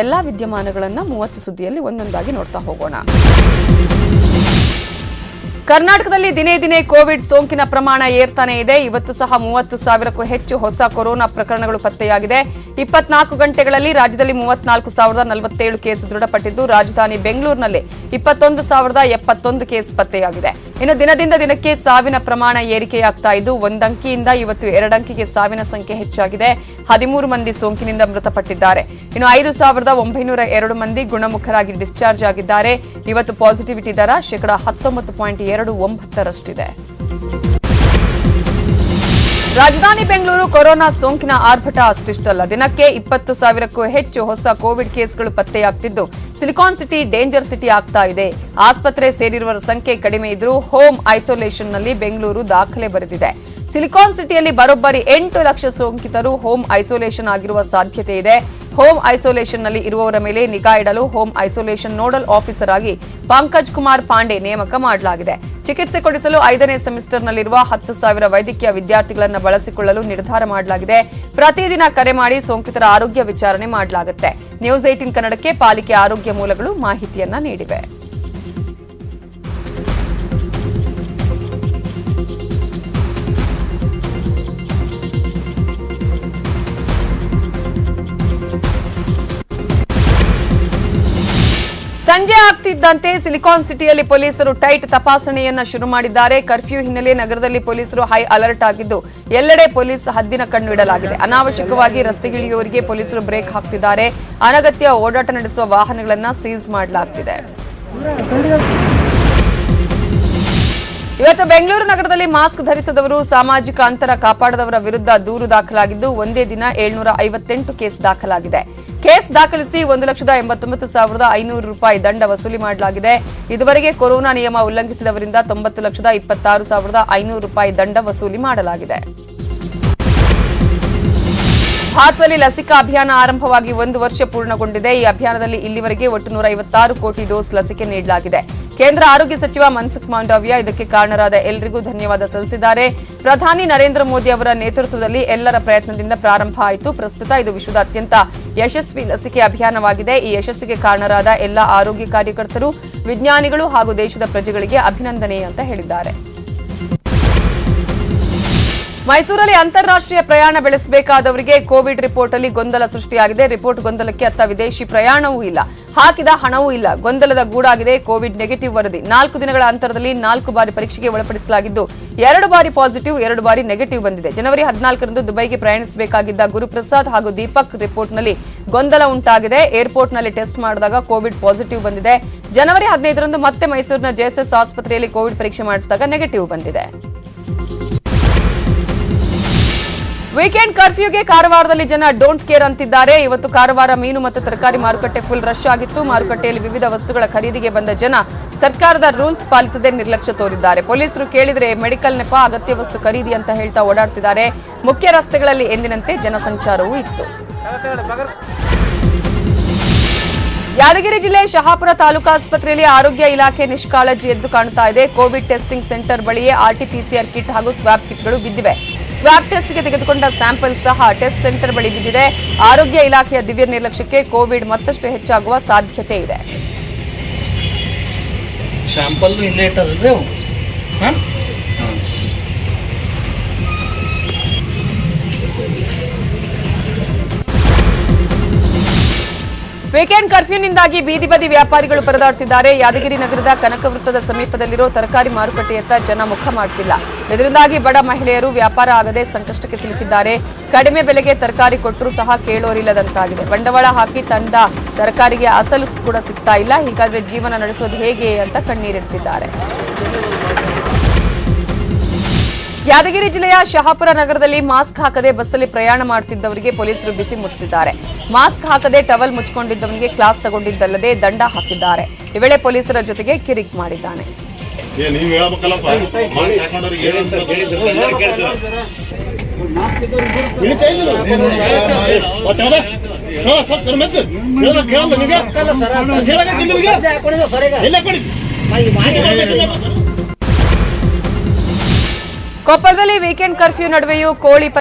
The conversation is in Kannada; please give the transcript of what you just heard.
ಎಲ್ಲಾ ವಿದ್ಯಮಾನಗಳನ್ನು 30 ಸುದ್ದಿಯಲ್ಲಿ ಒಂದೊಂದಾಗಿ ನೋಡ್ತಾ ಹೋಗೋಣ. ಕರ್ನಾಟಕದಲ್ಲಿ ದಿನೇ ದಿನೇ ಕೋವಿಡ್ ಸೋಂಕಿನ ಪ್ರಮಾಣ ಏರ್ತಾನೆ ಇದೆ. ಇವತ್ತು ಸಹ 30,000ಕ್ಕೂ ಹೆಚ್ಚು ಹೊಸ ಕೊರೋನಾ ಪ್ರಕರಣಗಳು ಪತ್ತೆಯಾಗಿದೆ. 24 ಗಂಟೆಗಳಲ್ಲಿ ರಾಜ್ಯದಲ್ಲಿ 34,047 ಕೇಸ್ ದೃಢಪಟ್ಟಿದ್ದು, ರಾಜಧಾನಿ ಬೆಂಗಳೂರಿನಲ್ಲಿ 21,071 ಕೇಸ್ ಪತ್ತೆಯಾಗಿದೆ. ಇನ್ನು ದಿನದಿಂದ ದಿನಕ್ಕೆ ಸಾವಿನ ಪ್ರಮಾಣ ಏರಿಕೆಯಾಗ್ತಾ ಇದ್ದು, ಒಂದಂಕಿಯಿಂದ ಇವತ್ತು 2 ಅಂಕಿಗೆ ಸಾವಿನ ಸಂಖ್ಯೆ ಹೆಚ್ಚಾಗಿದೆ. 13 ಮಂದಿ ಸೋಂಕಿನಿಂದ ಮೃತಪಟ್ಟಿದ್ದಾರೆ. ಇನ್ನು 5,902 ಮಂದಿ ಗುಣಮುಖರಾಗಿ ಡಿಸ್ಚಾರ್ಜ್ ಆಗಿದ್ದಾರೆ. ಇವತ್ತು ಪಾಸಿಟಿವಿಟಿ ದರ 19.29%. ರಾಜಧಾನಿ ಬೆಂಗಳೂರು ಕೊರೋನಾ ಸೋಂಕಿನ ಆರ್ಭಟ ಅಷ್ಟಿಷ್ಟಲ್ಲ. ದಿನಕ್ಕೆ 20,000ಕ್ಕೂ ಹೆಚ್ಚು ಹೊಸ ಕೋವಿಡ್ ಕೇಸ್ಗಳು ಪತ್ತೆಯಾಗ್ತಿದ್ದು, ಸಿಲಿಕಾನ್ ಸಿಟಿ ಡೇಂಜರ್ ಸಿಟಿ ಆಗ್ತಾ ಇದೆ. ಆಸ್ಪತ್ರೆ ಸೇರಿರುವವರ ಸಂಖ್ಯೆ ಕಡಿಮೆ ಇದ್ರೂ ಹೋಮ್ ಐಸೋಲೇಷನ್ನಲ್ಲಿ ಬೆಂಗಳೂರು ದಾಖಲೆ ಬರೆದಿದೆ. ಸಿಲಿಕಾನ್ ಸಿಟಿಯಲ್ಲಿ ಬರೋಬ್ಬರಿ 8 ಲಕ್ಷ ಸೋಂಕಿತರು ಹೋಮ್ ಐಸೋಲೇಷನ್ ಆಗಿರುವ ಸಾಧ್ಯತೆ ಇದೆ. ಹೋಮ್ ಐಸೋಲೇಷನ್ನಲ್ಲಿ ಇರುವವರ ಮೇಲೆ ನಿಗಾ ಇಡಲು ಹೋಮ್ ಐಸೋಲೇಷನ್ ನೋಡಲ್ ಆಫೀಸರ್ ಆಗಿ ಪಂಕಜ್ ಕುಮಾರ್ ಪಾಂಡೆ ನೇಮಕ ಮಾಡಲಾಗಿದೆ. ಚಿಕಿತ್ಸೆ ಕೊಡಿಸಲು 5ನೇ ಸೆಮಿಸ್ಟರ್ನಲ್ಲಿರುವ 10,000 ವೈದ್ಯಕೀಯ ವಿದ್ಯಾರ್ಥಿಗಳನ್ನು ಬಳಸಿಕೊಳ್ಳಲು ನಿರ್ಧಾರ ಮಾಡಲಾಗಿದೆ. ಪ್ರತಿದಿನ ಕರೆ ಮಾಡಿ ಸೋಂಕಿತರ ಆರೋಗ್ಯ ವಿಚಾರಣೆ ಮಾಡಲಾಗುತ್ತೆ. ನ್ಯೂಸ್ 18 ಕನ್ನಡಕ್ಕೆ ಪಾಲಿಕೆ ಆರೋಗ್ಯ ಮೂಲಗಳು ಮಾಹಿತಿಯನ್ನ ನೀಡಿವೆ. ಸಂಜೆ ಆಗ್ತಿದ್ದಂತೆ ಸಿಲಿಕಾನ್ ಸಿಟಿಯಲ್ಲಿ ಪೊಲೀಸರು ಟೈಟ್ ತಪಾಸಣೆಯನ್ನ ಶುರು ಮಾಡಿದ್ದಾರೆ. ಕರ್ಫ್ಯೂ ಹಿನ್ನೆಲೆ ನಗರದಲ್ಲಿ ಪೊಲೀಸರು ಹೈ ಅಲರ್ಟ್ ಆಗಿದ್ದು, ಎಲ್ಲೆಡೆ ಪೊಲೀಸ್ ಹದ್ದಿನ ಕಣ್ಣು ಇಡಲಾಗಿದೆ. ಅನಾವಶ್ಯಕವಾಗಿ ರಸ್ತೆಗಿಳಿಯುವವರಿಗೆ ಪೊಲೀಸರು ಬ್ರೇಕ್ ಹಾಕ್ತಿದ್ದಾರೆ. ಅನಗತ್ಯ ಓಡಾಟ ನಡೆಸುವ ವಾಹನಗಳನ್ನು ಸೀಸ್ ಮಾಡಲಾಗ್ತಿದೆ. ಇವತ್ತು ಬೆಂಗಳೂರು ನಗರದಲ್ಲಿ ಮಾಸ್ಕ್ ಧರಿಸದವರು, ಸಾಮಾಜಿಕ ಅಂತರ ಕಾಪಾಡದವರ ವಿರುದ್ಧ ದೂರು ದಾಖಲಾಗಿದ್ದು, ಒಂದೇ ದಿನ 758 ಕೇಸ್ ದಾಖಲಾಗಿದೆ. ಕೇಸ್ ದಾಖಲಿಸಿ 1,89,500 ರೂಪಾಯಿ ದಂಡ ವಸೂಲಿ ಮಾಡಲಾಗಿದೆ. ಇದುವರೆಗೆ ಕೊರೋನಾ ನಿಯಮ ಉಲ್ಲಂಘಿಸಿದವರಿಂದ 90,26,500 ರೂಪಾಯಿ ದಂಡ ವಸೂಲಿ ಮಾಡಲಾಗಿದೆ. ಭಾರತದಲ್ಲಿ ಲಸಿಕಾ ಅಭಿಯಾನ ಆರಂಭವಾಗಿ 1 ವರ್ಷ ಪೂರ್ಣಗೊಂಡಿದೆ. ಈ ಅಭಿಯಾನದಲ್ಲಿ ಇಲ್ಲಿವರೆಗೆ ಒಟ್ಟು 156 ಕೋಟಿ ಡೋಸ್ ಲಸಿಕೆ ನೀಡಲಾಗಿದೆ. ಕೇಂದ್ರ ಆರೋಗ್ಯ ಸಚಿವ ಮನ್ಸುಖ್ ಮಾಂಡವ್ಯ ಇದಕ್ಕೆ ಕಾರಣರಾದ ಎಲ್ಲರಿಗೂ ಧನ್ಯವಾದ ಸಲ್ಲಿಸಿದ್ದಾರೆ. ಪ್ರಧಾನಿ ನರೇಂದ್ರ ಮೋದಿ ಅವರ ನೇತೃತ್ವದಲ್ಲಿ ಎಲ್ಲರ ಪ್ರಯತ್ನದಿಂದ ಪ್ರಾರಂಭ ಆಯಿತು. ಪ್ರಸ್ತುತ ಇದು ವಿಶ್ವದ ಅತ್ಯಂತ ಯಶಸ್ವಿ ಲಸಿಕೆ ಅಭಿಯಾನವಾಗಿದೆ. ಈ ಯಶಸ್ಸಿಗೆ ಕಾರಣರಾದ ಎಲ್ಲ ಆರೋಗ್ಯ ಕಾರ್ಯಕರ್ತರು, ವಿಜ್ಞಾನಿಗಳು ಹಾಗೂ ದೇಶದ ಪ್ರಜೆಗಳಿಗೆ ಅಭಿನಂದನೆ ಅಂತ ಹೇಳಿದ್ದಾರೆ. ಮೈಸೂರಲ್ಲಿ ಅಂತಾರಾಷ್ಟ್ರೀಯ ಪ್ರಯಾಣ ಬೆಳೆಸಬೇಕಾದವರಿಗೆ ಕೋವಿಡ್ ರಿಪೋರ್ಟ್ ಅಲ್ಲಿ ಗೊಂದಲ ಸೃಷ್ಟಿಯಾಗಿದೆ. ರಿಪೋರ್ಟ್ ಗೊಂದಲಕ್ಕೆ ಅತ್ತ ವಿದೇಶಿ ಪ್ರಯಾಣವೂ ಇಲ್ಲ, ಹಾಕಿದ ಹಣವೂ ಇಲ್ಲ. ಗೊಂದಲದ ಗೂಡಾಗಿದೆ ಕೋವಿಡ್ ನೆಗೆಟಿವ್ ವರದಿ. 4 ದಿನಗಳ ಅಂತರದಲ್ಲಿ 4 ಬಾರಿ ಪರೀಕ್ಷೆಗೆ ಒಳಪಡಿಸಲಾಗಿದ್ದು, 2 ಬಾರಿ ಪಾಸಿಟಿವ್, 2 ಬಾರಿ ನೆಗೆಟಿವ್ ಬಂದಿದೆ. ಜನವರಿ 14ರಂದು ದುಬೈಗೆ ಪ್ರಯಾಣಿಸಬೇಕಾಗಿದ್ದ ಗುರುಪ್ರಸಾದ್ ಹಾಗೂ ದೀಪಕ್ ರಿಪೋರ್ಟ್ನಲ್ಲಿ ಗೊಂದಲ ಉಂಟಾಗಿದೆ. ಏರ್ಪೋರ್ಟ್ನಲ್ಲಿ ಟೆಸ್ಟ್ ಮಾಡಿದಾಗ ಕೋವಿಡ್ ಪಾಸಿಟಿವ್ ಬಂದಿದೆ. ಜನವರಿ 15ರಂದು ಮತ್ತೆ ಮೈಸೂರಿನ ಜೆಎಸ್ಎಸ್ ಆಸ್ಪತ್ರೆಯಲ್ಲಿ ಕೋವಿಡ್ ಪರೀಕ್ಷೆ ಮಾಡಿಸಿದಾಗ ನೆಗೆಟಿವ್ ಬಂದಿದೆ. ವೀಕೆಂಡ್ ಕರ್ಫ್ಯೂಗೆ ಕಾರವಾರದಲ್ಲಿ ಜನ ಡೋಂಟ್ ಕೇರ್ ಅಂತಿದ್ದಾರೆ. ಇವತ್ತು ಕಾರವಾರ ಮೀನು ಮತ್ತು ತರಕಾರಿ ಮಾರುಕಟ್ಟೆ ಫುಲ್ ರಶ್ ಆಗಿತ್ತು. ಮಾರುಕಟ್ಟೆಯಲ್ಲಿ ವಿವಿಧ ವಸ್ತುಗಳ ಖರೀದಿಗೆ ಬಂದ ಜನ ಸರ್ಕಾರದ ರೂಲ್ಸ್ ಪಾಲಿಸದೆ ನಿರ್ಲಕ್ಷ್ಯ ತೋರಿದ್ದಾರೆ. ಪೊಲೀಸರು ಕೇಳಿದರೆ ಮೆಡಿಕಲ್ ನೆಪ, ಅಗತ್ಯ ವಸ್ತು ಖರೀದಿ ಅಂತ ಹೇಳ್ತಾ ಓಡಾಡ್ತಿದ್ದಾರೆ. ಮುಖ್ಯ ರಸ್ತೆಗಳಲ್ಲಿ ಎಂದಿನಂತೆ ಜನಸಂಚಾರವೂ ಇತ್ತು. ಯಾದಗಿರಿ ಜಿಲ್ಲೆ ಶಹಾಪುರ ತಾಲೂಕು ಆಸ್ಪತ್ರೆಯಲ್ಲಿ ಆರೋಗ್ಯ ಇಲಾಖೆ ನಿಷ್ಕಾಳಜಿ ಎದ್ದು ಕಾಣುತ್ತಾ ಇದೆ. ಕೋವಿಡ್ ಟೆಸ್ಟಿಂಗ್ ಸೆಂಟರ್ ಬಳಿಯೇ ಆರ್ಟಿಪಿಸಿಆರ್ ಕಿಟ್ ಹಾಗೂ ಸ್ವಾಬ್ ಕಿಟ್ಗಳು ಬಿದ್ದಿವೆ. ಸ್ವಾಬ್ ಟೆಸ್ಟ್ಗೆ ತೆಗೆದುಕೊಂಡ ಸ್ಯಾಂಪಲ್ ಸಹ ಟೆಸ್ಟ್ ಸೆಂಟರ್ ಬಳಿ ಬಿದ್ದಿದೆ. ಆರೋಗ್ಯ ಇಲಾಖೆಯ ದಿವ್ಯ ನಿರ್ಲಕ್ಷ್ಯಕ್ಕೆ ಕೋವಿಡ್ ಮತ್ತಷ್ಟು ಹೆಚ್ಚಾಗುವ ಸಾಧ್ಯತೆ ಇದೆ. ವೀಕೆಂಡ್ ಕರ್ಫ್ಯೂನಿಂದಾಗಿ ಬೀದಿ ಬದಿ ವ್ಯಾಪಾರಿಗಳು ಪರದಾಡ್ತಿದ್ದಾರೆ. ಯಾದಗಿರಿ ನಗರದ ಕನಕ ವೃತ್ತದ ಸಮೀಪದಲ್ಲಿರೋ ತರಕಾರಿ ಮಾರುಕಟ್ಟೆಯತ್ತ ಜನ ಮುಖ ಮಾಡುತ್ತಿಲ್ಲ. ಇದರಿಂದಾಗಿ ಬಡ ಮಹಿಳೆಯರು ವ್ಯಾಪಾರ ಆಗದೆ ಸಂಕಷ್ಟಕ್ಕೆ ಸಿಲುಕಿದ್ದಾರೆ. ಕಡಿಮೆ ಬೆಲೆಗೆ ತರಕಾರಿ ಕೊಟ್ಟರೂ ಸಹ ಕೇಳೋರಿಲ್ಲದಂತಾಗಿದೆ. ಬಂಡವಾಳ ಹಾಕಿ ತಂದ ತರಕಾರಿಗೆ ಅಸಲು ಕೂಡ ಸಿಗ್ತಾ ಇಲ್ಲ. ಹೀಗಾದ್ರೆ ಜೀವನ ನಡೆಸೋದು ಹೇಗೆ ಅಂತ ಕಣ್ಣೀರಿಡ್ತಿದ್ದಾರೆ. ಯಾದಗಿರಿ ಜಿಲ್ಲೆಯ ಶಹಾಪುರ ನಗರದಲ್ಲಿ ಮಾಸ್ಕ್ ಹಾಕದೆ ಬಸ್ಸಲ್ಲಿ ಪ್ರಯಾಣ ಮಾಡುತ್ತಿದ್ದವರಿಗೆ ಪೊಲೀಸರು ಬಿಸಿ ಮುಟ್ಟಿಸಿದ್ದಾರೆ. ಮಾಸ್ಕ್ ಹಾಕದೆ ಟವಲ್ ಮುಚ್ಚಿಕೊಂಡಿದ್ದವನಿಗೆ ಕ್ಲಾಸ್ ತಗೊಂಡಿದ್ದಲ್ಲದೆ ದಂಡ ಹಾಕಿದ್ದಾರೆ. ಈ ವೇಳೆ ಪೊಲೀಸರ ಜೊತೆಗೆ ಕಿರಿಕ್ ಮಾಡಿದ್ದಾನೆ. ಕೊಪ್ಪಳದಲ್ಲಿ ವೀಕೆಂಡ್ ಕರ್ಫ್ಯೂ ನಡುವೆಯೂ ಕೋಳಿ